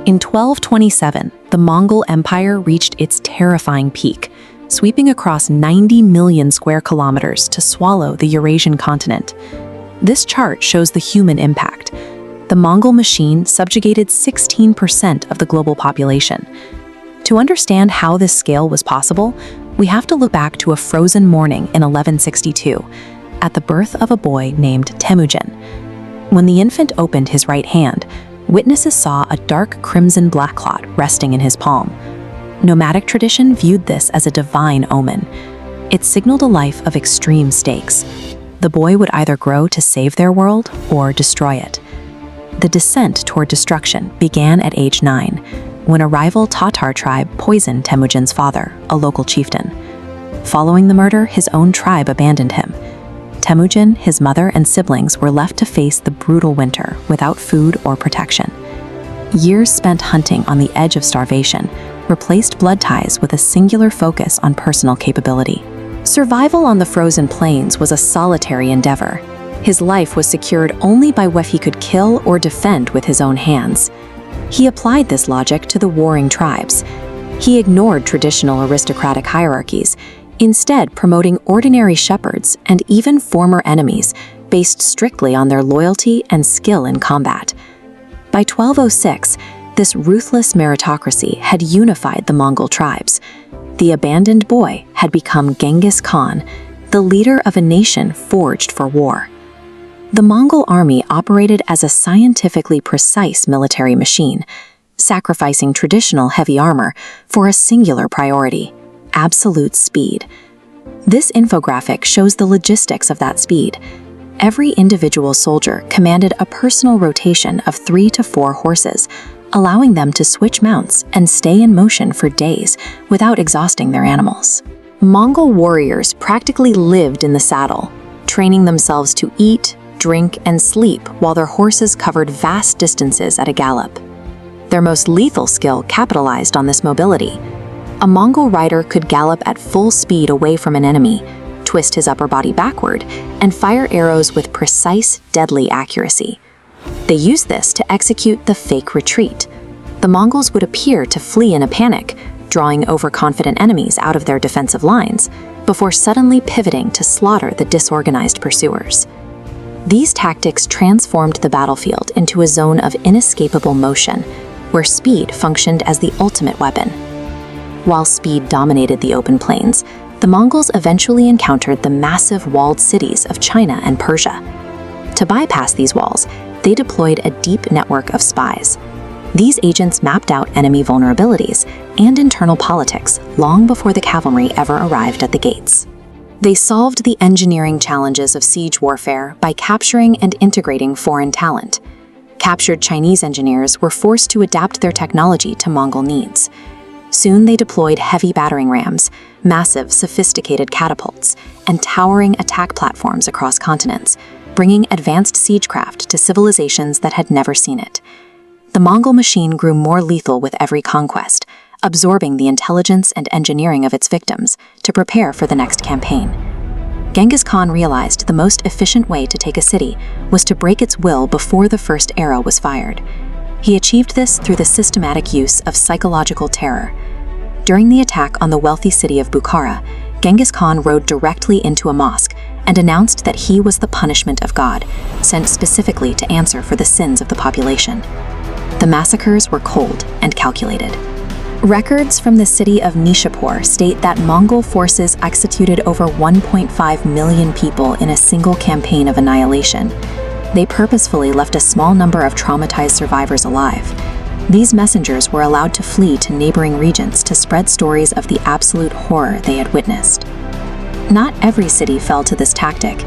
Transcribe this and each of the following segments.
In 1227, the Mongol Empire reached its terrifying peak, sweeping across 90 million square kilometers to swallow the Eurasian continent. This chart shows the human impact. The Mongol machine subjugated 16% of the global population. To understand how this scale was possible, we have to look back to a frozen morning in 1162, at the birth of a boy named Temujin. When the infant opened his right hand, witnesses saw a dark crimson black clot resting in his palm. Nomadic tradition viewed this as a divine omen. It signaled a life of extreme stakes. The boy would either grow to save their world or destroy it. The descent toward destruction began at age 9, when a rival Tatar tribe poisoned Temujin's father, a local chieftain. Following the murder, his own tribe abandoned him. Temujin, his mother, and siblings were left to face the brutal winter without food or protection. Years spent hunting on the edge of starvation replaced blood ties with a singular focus on personal capability. Survival on the frozen plains was a solitary endeavor. His life was secured only by what he could kill or defend with his own hands. He applied this logic to the warring tribes. He ignored traditional aristocratic hierarchies, instead promoting ordinary shepherds and even former enemies based strictly on their loyalty and skill in combat. By 1206, this ruthless meritocracy had unified the Mongol tribes. The abandoned boy had become Genghis Khan, the leader of a nation forged for war. The Mongol army operated as a scientifically precise military machine, sacrificing traditional heavy armor for a singular priority: absolute speed. This infographic shows the logistics of that speed. Every individual soldier commanded a personal rotation of 3 to 4 horses, allowing them to switch mounts and stay in motion for days without exhausting their animals. Mongol warriors practically lived in the saddle, training themselves to eat, drink, and sleep while their horses covered vast distances at a gallop. Their most lethal skill capitalized on this mobility. A Mongol rider could gallop at full speed away from an enemy, twist his upper body backward, and fire arrows with precise, deadly accuracy. They used this to execute the fake retreat. The Mongols would appear to flee in a panic, drawing overconfident enemies out of their defensive lines, before suddenly pivoting to slaughter the disorganized pursuers. These tactics transformed the battlefield into a zone of inescapable motion, where speed functioned as the ultimate weapon. While speed dominated the open plains, the Mongols eventually encountered the massive walled cities of China and Persia. To bypass these walls, they deployed a deep network of spies. These agents mapped out enemy vulnerabilities and internal politics long before the cavalry ever arrived at the gates. They solved the engineering challenges of siege warfare by capturing and integrating foreign talent. Captured Chinese engineers were forced to adapt their technology to Mongol needs. Soon they deployed heavy battering rams, massive, sophisticated catapults, and towering attack platforms across continents, bringing advanced siegecraft to civilizations that had never seen it. The Mongol machine grew more lethal with every conquest, absorbing the intelligence and engineering of its victims to prepare for the next campaign. Genghis Khan realized the most efficient way to take a city was to break its will before the first arrow was fired. He achieved this through the systematic use of psychological terror. During the attack on the wealthy city of Bukhara, Genghis Khan rode directly into a mosque and announced that he was the punishment of God, sent specifically to answer for the sins of the population. The massacres were cold and calculated. Records from the city of Nishapur state that Mongol forces executed over 1.5 million people in a single campaign of annihilation. They purposefully left a small number of traumatized survivors alive. These messengers were allowed to flee to neighboring regions to spread stories of the absolute horror they had witnessed. Not every city fell to this tactic.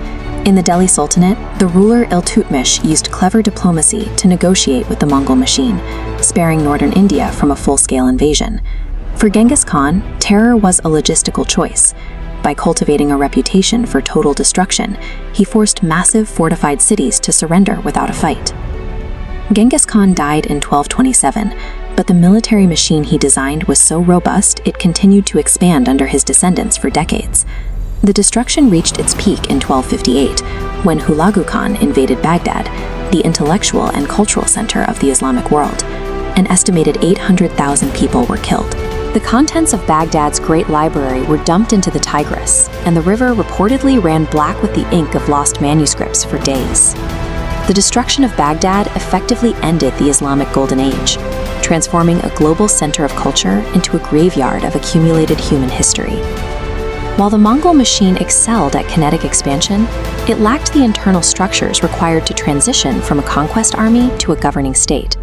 In the Delhi Sultanate, the ruler Iltutmish used clever diplomacy to negotiate with the Mongol machine, sparing northern India from a full-scale invasion. For Genghis Khan, terror was a logistical choice. By cultivating a reputation for total destruction, he forced massive fortified cities to surrender without a fight. Genghis Khan died in 1227, but the military machine he designed was so robust it continued to expand under his descendants for decades. The destruction reached its peak in 1258, when Hulagu Khan invaded Baghdad, the intellectual and cultural center of the Islamic world. An estimated 800,000 people were killed. The contents of Baghdad's Great Library were dumped into the Tigris, and the river reportedly ran black with the ink of lost manuscripts for days. The destruction of Baghdad effectively ended the Islamic Golden Age, transforming a global center of culture into a graveyard of accumulated human history. While the Mongol machine excelled at kinetic expansion, it lacked the internal structures required to transition from a conquest army to a governing state.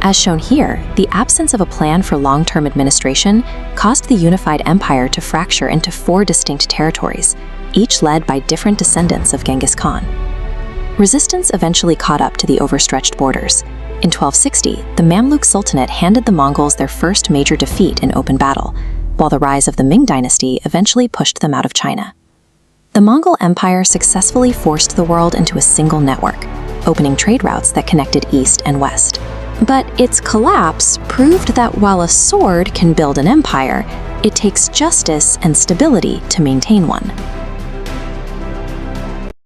As shown here, the absence of a plan for long-term administration caused the unified empire to fracture into 4 distinct territories, each led by different descendants of Genghis Khan. Resistance eventually caught up to the overstretched borders. In 1260, the Mamluk Sultanate handed the Mongols their first major defeat in open battle, while the rise of the Ming dynasty eventually pushed them out of China. The Mongol Empire successfully forced the world into a single network, opening trade routes that connected east and west. But its collapse proved that while a sword can build an empire, it takes justice and stability to maintain one.